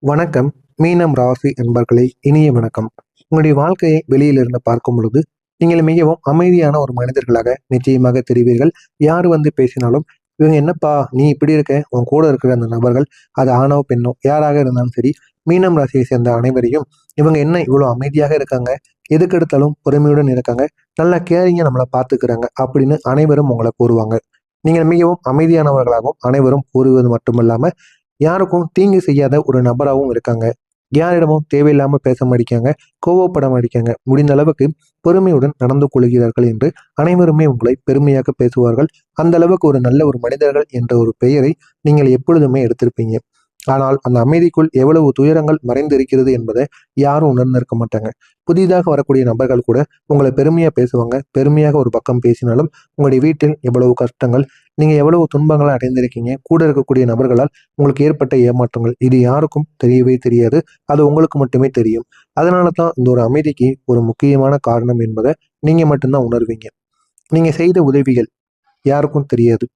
வணக்கம். மீனம் ராசி அன்பர்களே, இனிய வணக்கம். உங்களுடைய வாழ்க்கையை வெளியிலிருந்து பார்க்கும் பொழுது நீங்கள் மிகவும் அமைதியான ஒரு மனிதர்களாக நிச்சயமாக தெரிவீர்கள். யார் வந்து பேசினாலும் இவங்க என்னப்பா நீ இப்படி இருக்க, உன் கூட இருக்கிற அந்த நபர்கள், அது ஆணோ பெண்ணோ யாராக இருந்தாலும் சரி, மீனம் ராசியை சேர்ந்த அனைவரையும் இவங்க என்ன இவ்வளோ அமைதியாக இருக்காங்க, எதுக்கெடுத்தாலும் பொறுமையுடன் இருக்காங்க, நல்லா கேரிங்க நம்மளை பார்த்துக்கிறாங்க அப்படின்னு அனைவரும் உங்களை கூறுவாங்க. நீங்கள் மிகவும் அமைதியானவர்களாகவும் அனைவரும் கூறுவது மட்டுமல்லாம யாருக்கும் தீங்கு செய்யாத ஒரு நபராகவும் இருக்காங்க. யாரிடமும் தேவையில்லாம பேச மாட்டேங்காங்க, கோவப்பட மாட்டேங்காங்க. முடிந்த அளவுக்கு பொறுமையுடன் நடந்து கொள்கிறார்கள் என்று அனைவருமே உங்களை பெருமையாக பேசுவார்கள். அந்த அளவுக்கு ஒரு நல்ல ஒரு மனிதர்கள் என்ற ஒரு பெயரை நீங்கள் எப்பொழுதுமே எடுத்திருப்பீங்க. ஆனால் அந்த அமைதிக்குள் எவ்வளவு துயரங்கள் மறைந்து இருக்கிறது என்பதை யாரும் உணர்ந்திருக்க மாட்டாங்க. புதிதாக வரக்கூடிய நபர்கள் கூட உங்களை பெருமையா பேசுவாங்க. பெருமையாக ஒரு பக்கம் பேசினாலும் உங்களுடைய வீட்டில் எவ்வளவு கஷ்டங்கள், நீங்க எவ்வளவு துன்பங்களை அடைந்திருக்கீங்க, கூட இருக்கக்கூடிய நபர்களால் உங்களுக்கு ஏற்பட்ட ஏமாற்றங்கள், இது யாருக்கும் தெரியவே தெரியாது. அது உங்களுக்கு மட்டுமே தெரியும். அதனால தான் இந்த ஒரு அமைதிக்கு ஒரு முக்கியமான காரணம் என்பதை நீங்க மட்டும்தான் உணர்வீங்க. நீங்க செய்த உதவிகள் யாருக்கும் தெரியாது.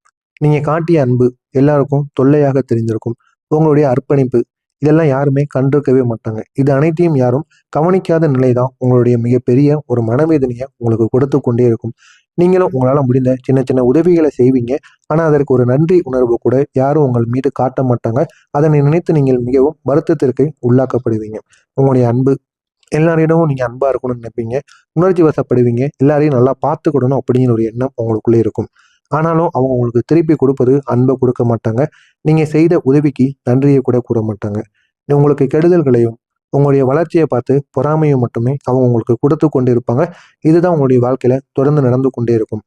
நீங்க காட்டிய அன்பு எல்லாருக்கும் தொல்லையாக தெரிந்திருக்கும். உங்களுடைய அர்ப்பணிப்பு இதெல்லாம் யாருமே கண்டிருக்கவே மாட்டாங்க. இது அனைத்தையும் யாரும் கவனிக்காத நிலைதான் உங்களுடைய மிகப்பெரிய ஒரு மனவேதனையை உங்களுக்கு கொடுத்து கொண்டே இருக்கும். நீங்களும் உங்களால முடிந்த சின்ன சின்ன உதவிகளை செய்வீங்க. ஆனா அதற்கு ஒரு நன்றி உணர்வு கூட யாரும் உங்கள் மீது காட்ட மாட்டாங்க. அதனை நினைத்து நீங்கள் மிகவும் வருத்தத்திற்கு உள்ளாக்கப்படுவீங்க. உங்களுடைய அன்பு எல்லாரிடமும் நீங்க அன்பா இருக்கணும்னு நினைப்பீங்க. உணர்ச்சி வசப்படுவீங்க. எல்லாரையும் நல்லா பார்த்துக்கிடணும் அப்படிங்கிற ஒரு எண்ணம் உங்களுக்குள்ளே இருக்கும். ஆனாலும் அவங்க உங்களுக்கு திருப்பி கொடுப்பது அன்பை கொடுக்க மாட்டாங்க. நீங்க செய்த உதவிக்கு நன்றியை கூட கூற மாட்டாங்க. உங்களுக்கு கெடுதல்களையும் உங்களுடைய வளர்ச்சியை பார்த்து பொறாமையும் மட்டுமே அவங்க உங்களுக்கு கொடுத்து கொண்டு இருப்பாங்க. இதுதான் உங்களுடைய வாழ்க்கையில தொடர்ந்து நடந்து கொண்டே இருக்கும்.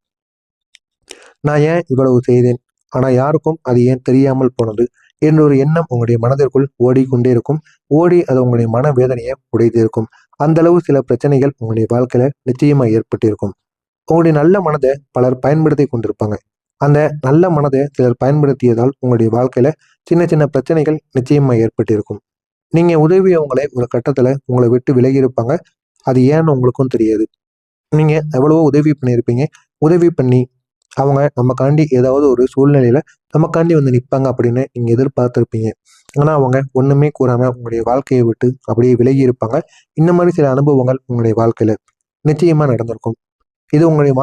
நான் ஏன் இவ்வளவு செய்தேன், ஆனா யாருக்கும் அது ஏன் தெரியாமல் போனது என்ற ஒரு எண்ணம் உங்களுடைய மனதிற்குள் ஓடிக்கொண்டே இருக்கும். ஓடி அது உங்களுடைய மன வேதனையை உடைத்திருக்கும். அந்த அளவு சில பிரச்சனைகள் உங்களுடைய வாழ்க்கையில நிச்சயமா ஏற்பட்டிருக்கும். உங்களுடைய நல்ல மனதை பலர் பயன்படுத்தி கொண்டிருப்பாங்க. அந்த நல்ல மனதை சிலர் பயன்படுத்தியதால் உங்களுடைய வாழ்க்கையில சின்ன சின்ன பிரச்சனைகள் நிச்சயமா ஏற்பட்டிருக்கும். நீங்க உதவியவங்களை ஒரு கட்டத்துல உங்களை விட்டு விலகி இருப்பாங்க. அது ஏன்னு உங்களுக்கும் தெரியாது. நீங்க எவ்வளவோ உதவி பண்ணியிருப்பீங்க. உதவி பண்ணி அவங்க நமக்காண்டி ஏதாவது ஒரு சூழ்நிலையில நமக்காண்டி வந்து நிற்பாங்க அப்படின்னு நீங்க எதிர்பார்த்திருப்பீங்க. ஆனா அவங்க ஒண்ணுமே கூறாம உங்களுடைய வாழ்க்கையை விட்டு அப்படியே விலகி இருப்பாங்க. இந்த மாதிரி சில அனுபவங்கள் உங்களுடைய வாழ்க்கையில நிச்சயமா நடந்திருக்கும். இது உங்களுடைய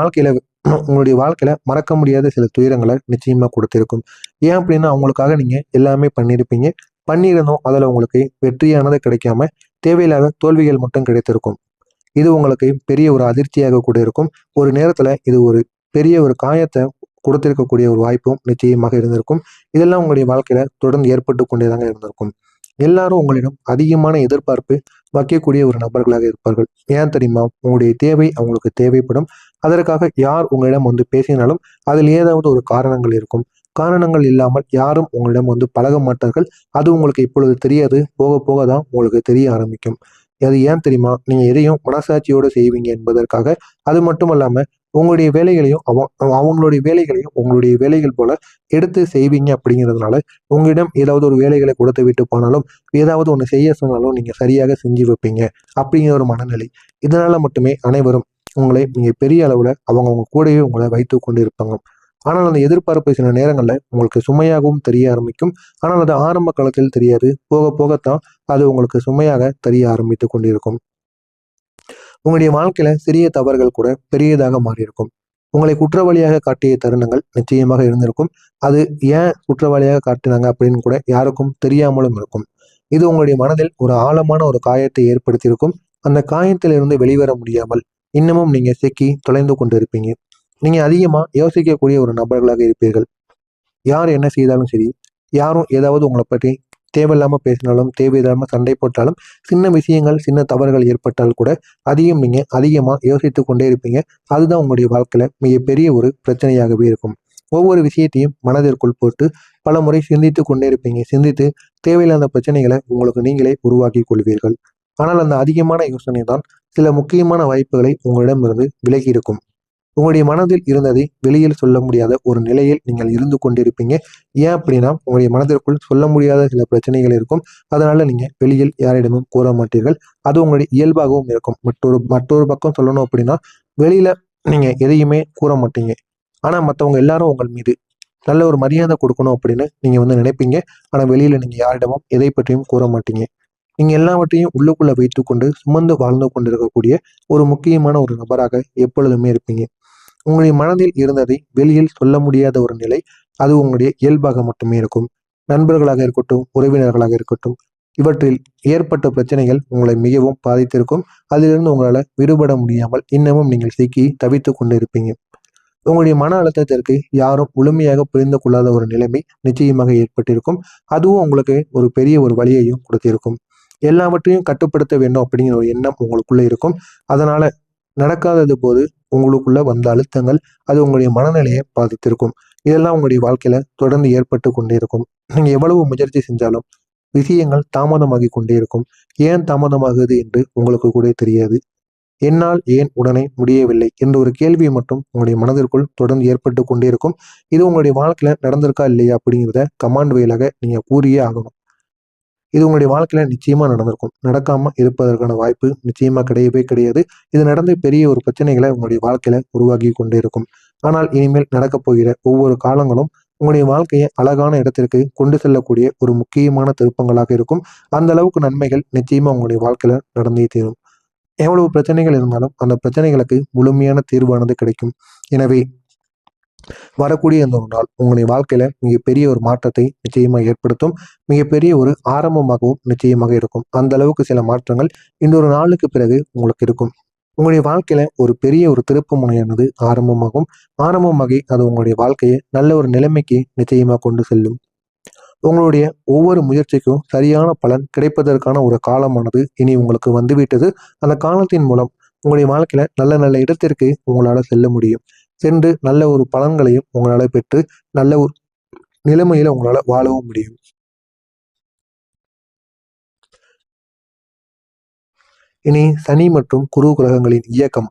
வாழ்க்கையில மறக்க முடியாத சில துயரங்களை நிச்சயமா கொடுத்திருக்கும். ஏன் அப்படின்னா அவங்களுக்காக நீங்க எல்லாமே பண்ணியிருப்பீங்க. பண்ணியிருந்தோம் அதுல உங்களுக்கு வெற்றியானது கிடைக்காம தேவையில்லாத தோல்விகள் மட்டும் கிடைத்திருக்கும். இது உங்களுக்கு பெரிய ஒரு அதிர்ச்சியாக கூட இருக்கும். ஒரு நேரத்துல இது ஒரு பெரிய ஒரு காயத்தை கொடுத்திருக்கக்கூடிய ஒரு வாய்ப்பும் நிச்சயமாக இருந்திருக்கும். இதெல்லாம் உங்களுடைய வாழ்க்கையில தொடர்ந்து ஏற்பட்டு கொண்டேதாங்க இருந்திருக்கும். எல்லாரும் உங்களிடம் அதிகமான எதிர்பார்ப்பு வைக்கக்கூடிய ஒரு நபர்களாக இருப்பார்கள். ஏன் தெரியுமா? உங்களுடைய தேவை அவங்களுக்கு தேவைப்படும். அதற்காக யார் உங்களிடம் வந்து பேசினாலும் அதில் ஏதாவது ஒரு காரணங்கள் இருக்கும். காரணங்கள் இல்லாமல் யாரும் உங்களிடம் வந்து பழக மாட்டார்கள். அது உங்களுக்கு இப்பொழுது தெரியாது. போக போக தான் உங்களுக்கு தெரிய ஆரம்பிக்கும். அது ஏன் தெரியுமா? நீங்க எதையும் மனசாட்சியோடு செய்வீங்க என்பதற்காக. அது மட்டுமல்லாம உங்களுடைய வேலைகளையும் அவங்களுடைய வேலைகளையும் உங்களுடைய வேலைகள் போல எடுத்து செய்வீங்க அப்படிங்கிறதுனால உங்களிடம் ஏதாவது ஒரு வேலைகளை கொடுத்து விட்டு போனாலும் ஏதாவது ஒன்று செய்ய சொன்னாலும் நீங்க சரியாக செஞ்சு வைப்பீங்க அப்படிங்கிற ஒரு மனநிலை. இதனால மட்டுமே அனைவரும் உங்களை நீங்க பெரிய அளவுல அவங்க கூடவே உங்களை வைத்து கொண்டு இருப்பாங்க. ஆனால் அந்த எதிர்பார்ப்பு சில நேரங்கள்ல உங்களுக்கு சுமையாகவும் தெரிய ஆரம்பிக்கும். ஆனால் அது ஆரம்ப காலத்தில் தெரியாது. போக போகத்தான் அது உங்களுக்கு சுமையாக தெரிய ஆரம்பித்துக் கொண்டிருக்கும். உங்களுடைய வாழ்க்கையில சிறிய தவறுகள் கூட பெரியதாக மாறியிருக்கும். உங்களை குற்றவாளியாக காட்டிய தருணங்கள் நிச்சயமாக இருந்திருக்கும். அது ஏன் குற்றவாளியாக காட்டினாங்க அப்படின்னு கூட யாருக்கும் தெரியாமலும் இருக்கும். இது உங்களுடைய மனதில் ஒரு ஆழமான ஒரு காயத்தை ஏற்படுத்தியிருக்கும். அந்த காயத்திலிருந்து வெளிவர முடியாமல் இன்னமும் நீங்க சிக்கி தொலைந்து கொண்டிருப்பீங்க. நீங்க அதிகமா யோசிக்கக்கூடிய ஒரு நபர்களாக இருப்பீர்கள். யார் என்ன செய்தாலும் சரி, யாரும் ஏதாவது உங்களை பற்றி தேவையில்லாம பேசினாலும், தேவையில்லாம சண்டை போட்டாலும், சின்ன விஷயங்கள், சின்ன தவறுகள் ஏற்பட்டால் கூட அதையும் நீங்க அதிகமா யோசித்துக் கொண்டே இருப்பீங்க. அதுதான் உங்களுடைய வாழ்க்கையில மிகப்பெரிய ஒரு பிரச்சனையாகவே இருக்கும். ஒவ்வொரு விஷயத்தையும் மனதிற்குள் போட்டு பலமுறை சிந்தித்துக் கொண்டே இருப்பீங்க. சிந்தித்து தேவையில்லாத பிரச்சனைகளை உங்களுக்கு நீங்களே உருவாக்கிக் கொள்வீர்கள். ஆனால் அந்த அதிகமான யோசனை தான் சில முக்கியமான வாய்ப்புகளை உங்களிடமிருந்து விலகி இருக்கும். உங்களுடைய மனதில் இருந்ததை வெளியில் சொல்ல முடியாத ஒரு நிலையில் நீங்கள் இருந்து கொண்டிருப்பீங்க. ஏன் அப்படின்னா உங்களுடைய மனதிற்குள் சொல்ல முடியாத சில பிரச்சனைகள் இருக்கும். அதனால நீங்க வெளியில் யாரிடமும் கூற மாட்டீர்கள். அது உங்களுடைய இயல்பாகவும் இருக்கும். மற்றொரு பக்கம் சொல்லணும் அப்படின்னா வெளியில நீங்க எதையுமே கூற மாட்டீங்க. ஆனா மற்றவங்க எல்லாரும் உங்கள் மீது நல்ல ஒரு மரியாதை கொடுக்கணும் அப்படின்னு நீங்க வந்து நினைப்பீங்க. ஆனா வெளியில நீங்க யாரிடமும் எதை பற்றியும் கூற மாட்டீங்க. நீங்க எல்லாவற்றையும் உள்ளுக்குள்ள வைத்துக்கொண்டு சுமந்து வாழ்ந்து கொண்டிருக்கக்கூடிய ஒரு முக்கியமான ஒரு நபராக எப்பொழுதுமே இருப்பீங்க. உங்களுடைய மனதில் இருந்ததை வெளியில் சொல்ல முடியாத ஒரு நிலை, அது உங்களுடைய இயல்பாக மட்டுமே இருக்கும். நண்பர்களாக இருக்கட்டும், உறவினர்களாக இருக்கட்டும், இவற்றில் ஏற்பட்ட பிரச்சனைகள் உங்களை மிகவும் பாதித்திருக்கும். அதிலிருந்து உங்களால விடுபட முடியாமல் இன்னமும் நீங்கள் சிக்கி தவித்துக் கொண்டு இருப்பீங்க. உங்களுடைய மன அழுத்தத்திற்கு யாரும் முழுமையாக புரிந்து கொள்ளாத ஒரு நிலைமை நிச்சயமாக ஏற்பட்டிருக்கும். அதுவும் உங்களுக்கு ஒரு பெரிய ஒரு வலியையும் கொடுத்திருக்கும். எல்லாவற்றையும் கட்டுப்படுத்த வேண்டும் அப்படிங்கிற ஒரு எண்ணம் உங்களுக்குள்ள இருக்கும். அதனால நடக்காதது போது உங்களுக்குள்ள வந்த அழுத்தங்கள் அது உங்களுடைய மனநிலையை பாதித்திருக்கும். இதெல்லாம் உங்களுடைய வாழ்க்கையில தொடர்ந்து ஏற்பட்டு கொண்டே இருக்கும். நீங்க எவ்வளவு முயற்சி செஞ்சாலும் விஷயங்கள் தாமதமாகி கொண்டே இருக்கும். ஏன் தாமதமாகுது என்று உங்களுக்கு கூட தெரியாது. என்னால் ஏன் உடனே முடியவில்லை என்ற ஒரு கேள்வி மட்டும் உங்களுடைய மனதிற்குள் தொடர்ந்து ஏற்பட்டு கொண்டே இருக்கும். இது உங்களுடைய வாழ்க்கையில நடந்திருக்கா இல்லையா அப்படிங்கிறத கமாண்ட் வாயிலாக நீங்க கூறியே ஆகணும். இது உங்களுடைய வாழ்க்கையில நிச்சயமா நடந்திருக்கும். நடக்காம இருப்பதற்கான வாய்ப்பு நிச்சயமா கிடையவே கிடையாது. இது நடந்து பெரிய ஒரு பிரச்சனைகளை உங்களுடைய வாழ்க்கையில உருவாகி கொண்டே இருக்கும். ஆனால் இனிமேல் நடக்கப் போகிற ஒவ்வொரு காலங்களும் உங்களுடைய வாழ்க்கையை அழகான இடத்திற்கு கொண்டு செல்லக்கூடிய ஒரு முக்கியமான திருப்பங்களாக இருக்கும். அந்த அளவுக்கு நன்மைகள் நிச்சயமா உங்களுடைய வாழ்க்கையில நடந்தே தீரும். எவ்வளவு பிரச்சனைகள் இருந்தாலும் அந்த பிரச்சனைகளுக்கு முழுமையான தீர்வானது கிடைக்கும். எனவே வரக்கூடிய இந்த ஒரு நாள் உங்களுடைய வாழ்க்கையில மிகப்பெரிய ஒரு மாற்றத்தை நிச்சயமா ஏற்படுத்தும். மிகப்பெரிய ஒரு ஆரம்பமாகவும் நிச்சயமாக இருக்கும். அந்த அளவுக்கு சில மாற்றங்கள் இன்னொரு நாளுக்கு பிறகு உங்களுக்கு இருக்கும். உங்களுடைய வாழ்க்கையில ஒரு பெரிய ஒரு திருப்பு முனையானது ஆரம்பமாகும். ஆரம்பமாகி அது உங்களுடைய வாழ்க்கையை நல்ல ஒரு நிலைமைக்கு நிச்சயமா கொண்டு செல்லும். உங்களுடைய ஒவ்வொரு முயற்சிக்கும் சரியான பலன் கிடைப்பதற்கான ஒரு காலமானது இனி உங்களுக்கு வந்துவிட்டது. அந்த காலத்தின் மூலம் உங்களுடைய வாழ்க்கையில நல்ல நல்ல இடத்திற்கு உங்களால செல்ல முடியும். சென்று நல்ல ஒரு பலன்களையும் உங்களால பெற்று நல்ல ஒரு நிலைமையில உங்களால வாழவும் முடியும். இனி சனி மற்றும் குரு கிரகங்களின் இயக்கம்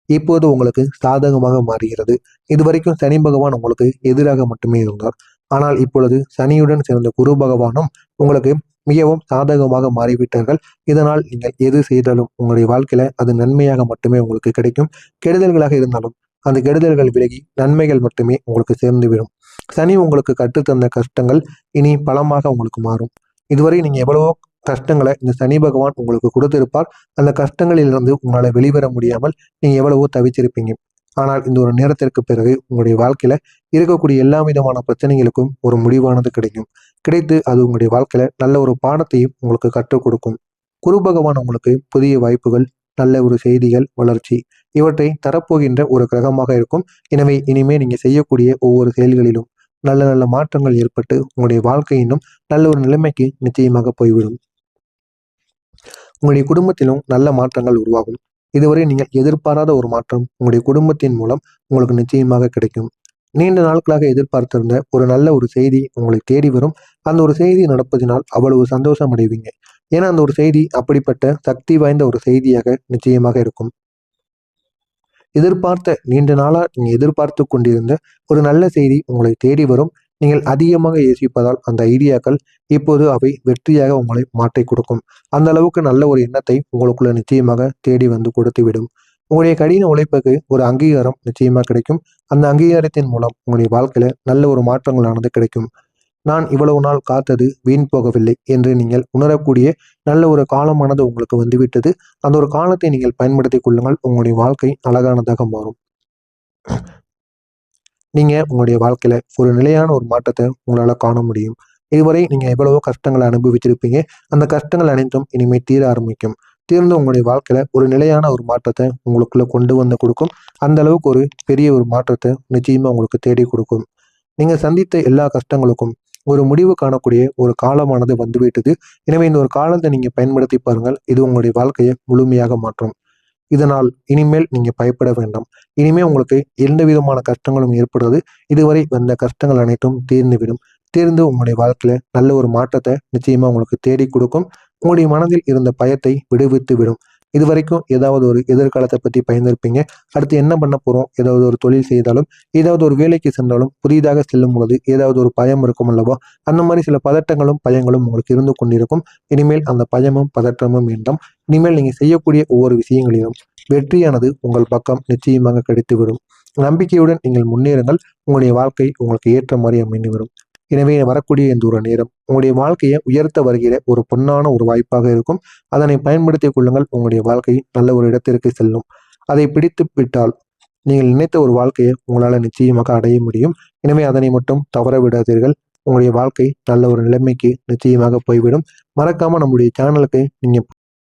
இப்போது உங்களுக்கு சாதகமாக மாறுகிறது. இதுவரைக்கும் சனி பகவான் உங்களுக்கு எதிராக மட்டுமே இருந்தார். ஆனால் இப்பொழுது சனியுடன் சேர்ந்த குரு பகவானும் உங்களுக்கு மிகவும் சாதகமாக மாறிவிட்டார்கள். இதனால் நீங்கள் எது செய்தாலும் உங்களுடைய வாழ்க்கையில அது நன்மையாக மட்டுமே உங்களுக்கு கிடைக்கும். கெடுதல்களாக இருந்தாலும் அந்த கெடுதல்கள் விலகி நன்மைகள் மட்டுமே உங்களுக்கு சேர்ந்துவிடும். சனி உங்களுக்கு கற்றுத்தந்த கஷ்டங்கள் இனி பலமாக உங்களுக்கு மாறும். இதுவரை நீங்க எவ்வளவோ கஷ்டங்களை இந்த சனி பகவான் உங்களுக்கு கொடுத்திருப்பார். அந்த கஷ்டங்களிலிருந்து உங்களால வெளிவர முடியாமல் நீங்க எவ்வளவோ தவிச்சிருப்பீங்க. ஆனால் இந்த ஒரு நேரத்திற்கு பிறகு உங்களுடைய வாழ்க்கையில இருக்கக்கூடிய எல்லா விதமான பிரச்சனைகளுக்கும் ஒரு முடிவானது கிடைக்கும். கிடைத்து அது உங்களுடைய வாழ்க்கையில நல்ல ஒரு பாடத்தையும் உங்களுக்கு கற்றுக் கொடுக்கும். குரு பகவான் உங்களுக்கு புதிய வாய்ப்புகள், நல்ல ஒரு செய்திகள், வளர்ச்சி இவற்றை தரப்போகின்ற ஒரு கிரகமாக இருக்கும். எனவே இனிமே நீங்க செய்யக்கூடிய ஒவ்வொரு செயல்களிலும் நல்ல நல்ல மாற்றங்கள் ஏற்பட்டு உங்களுடைய வாழ்க்கை இன்னும் நல்ல ஒரு நிலைமைக்கு நிச்சயமாக போய்விடும். உங்களுடைய குடும்பத்திலும் நல்ல மாற்றங்கள் உருவாகும். இதுவரை நீங்கள் எதிர்பாராத ஒரு மாற்றம் உங்களுடைய குடும்பத்தின் மூலம் உங்களுக்கு நிச்சயமாக கிடைக்கும். நீண்ட நாட்களாக எதிர்பார்த்திருந்த ஒரு நல்ல ஒரு செய்தி உங்களை தேடி வரும். அந்த ஒரு செய்தி நடப்பதினால் அவ்வளவு சந்தோஷம் அடைவீங்க. ஏன்னா அந்த ஒரு செய்தி அப்படிப்பட்ட சக்தி வாய்ந்த ஒரு செய்தியாக நிச்சயமாக இருக்கும். நீண்ட நாளா நீங்க எதிர்பார்த்து கொண்டிருந்த ஒரு நல்ல செய்தி உங்களை தேடி வரும். நீங்கள் அதிகமாக யோசிப்பதால் அந்த ஐடியாக்கள் இப்போது அவை வெற்றியாக உங்களை மாற்றிக் கொடுக்கும். அந்த அளவுக்கு நல்ல ஒரு எண்ணத்தை உங்களுக்குள்ள நிச்சயமாக தேடி வந்து கொடுத்துவிடும். உங்களுடைய கடின உழைப்புக்கு ஒரு அங்கீகாரம் நிச்சயமா கிடைக்கும். அந்த அங்கீகாரத்தின் மூலம் உங்களுடைய வாழ்க்கையில நல்ல ஒரு மாற்றங்களானது கிடைக்கும். நான் இவ்வளவு நாள் காத்தது வீண் போகவில்லை என்று நீங்கள் உணரக்கூடிய நல்ல ஒரு காலமானது உங்களுக்கு வந்துவிட்டது. அந்த ஒரு காலத்தை நீங்கள் பயன்படுத்திக் கொள்ளுங்கள். உங்களுடைய வாழ்க்கை அழகானதாக மாறும். நீங்க உங்களுடைய வாழ்க்கையில ஒரு நிலையான ஒரு மாற்றத்தை உங்களால காண முடியும். இதுவரை நீங்க எவ்வளவோ கஷ்டங்களை அனுபவிச்சிருப்பீங்க. அந்த கஷ்டங்கள் அனைத்தும் இனிமேல் தீர ஆரம்பிக்கும். தீர்ந்து உங்களுடைய வாழ்க்கையில ஒரு நிலையான ஒரு மாற்றத்தை உங்களுக்குள்ள கொண்டு வந்து கொடுக்கும். அந்த அளவுக்கு ஒரு பெரிய ஒரு மாற்றத்தை நிச்சயமா உங்களுக்கு தேடி கொடுக்கும். நீங்க சந்தித்த எல்லா கஷ்டங்களுக்கும் ஒரு முடிவு காணக்கூடிய ஒரு காலமானது வந்துவிட்டது. எனவே இந்த ஒரு காலத்தை நீங்க பயன்படுத்தி பாருங்கள். இது உங்களுடைய வாழ்க்கையை முழுமையாக மாற்றும். இதனால் இனிமேல் நீங்க பயப்பட வேண்டாம். இனிமே உங்களுக்கு எந்த விதமான கஷ்டங்களும் ஏற்படுறது. இதுவரை வந்த கஷ்டங்கள் அனைத்தும் தீர்ந்துவிடும். தீர்ந்து உங்களுடைய வாழ்க்கையில நல்ல ஒரு மாற்றத்தை நிச்சயமா உங்களுக்கு தேடி கொடுக்கும். உங்களுடைய மனதில் இருந்த பயத்தை விடுவித்து விடும். இதுவரைக்கும் ஏதாவது ஒரு எதிர்காலத்தை பத்தி பயந்திருப்பீங்க. அடுத்து என்ன பண்ண போறோம், ஏதாவது ஒரு தொழில் செய்தாலும், ஏதாவது ஒரு வேலைக்கு சென்றாலும் புதிதாக செல்லும் பொழுது ஏதாவது ஒரு பயம் இருக்கும் அல்லவா? அந்த மாதிரி சில பதட்டங்களும் பயங்களும் உங்களுக்கு இருந்து கொண்டிருக்கும். இனிமேல் அந்த பயமும் பதற்றமும் வேண்டாம். இனிமேல் நீங்க செய்யக்கூடிய ஒவ்வொரு விஷயங்களிலும் வெற்றியானது உங்கள் பக்கம் நிச்சயமாக கிடைத்துவிடும். நம்பிக்கையுடன் நீங்கள் முன்னேறுங்கள். உங்களுடைய வாழ்க்கை உங்களுக்கு ஏற்ற மாதிரி அமைந்து வரும். எனவே வரக்கூடிய இந்த ஒரு நேரம் உங்களுடைய வாழ்க்கையை உயர்த்த வருகிற ஒரு பொன்னான ஒரு வாய்ப்பாக இருக்கும். அதனை பயன்படுத்திக் கொள்ளுங்கள். உங்களுடைய வாழ்க்கை நல்ல ஒரு இடத்திற்கு செல்லும். அதை பிடித்து விட்டால் நீங்கள் நினைத்த ஒரு வாழ்க்கையை உங்களால் நிச்சயமாக அடைய முடியும். எனவே அதனை மட்டும் தவற விடாதீர்கள். உங்களுடைய வாழ்க்கை நல்ல ஒரு நிலைமைக்கு நிச்சயமாக போய்விடும். மறக்காம நம்முடைய சேனலுக்கு நீங்க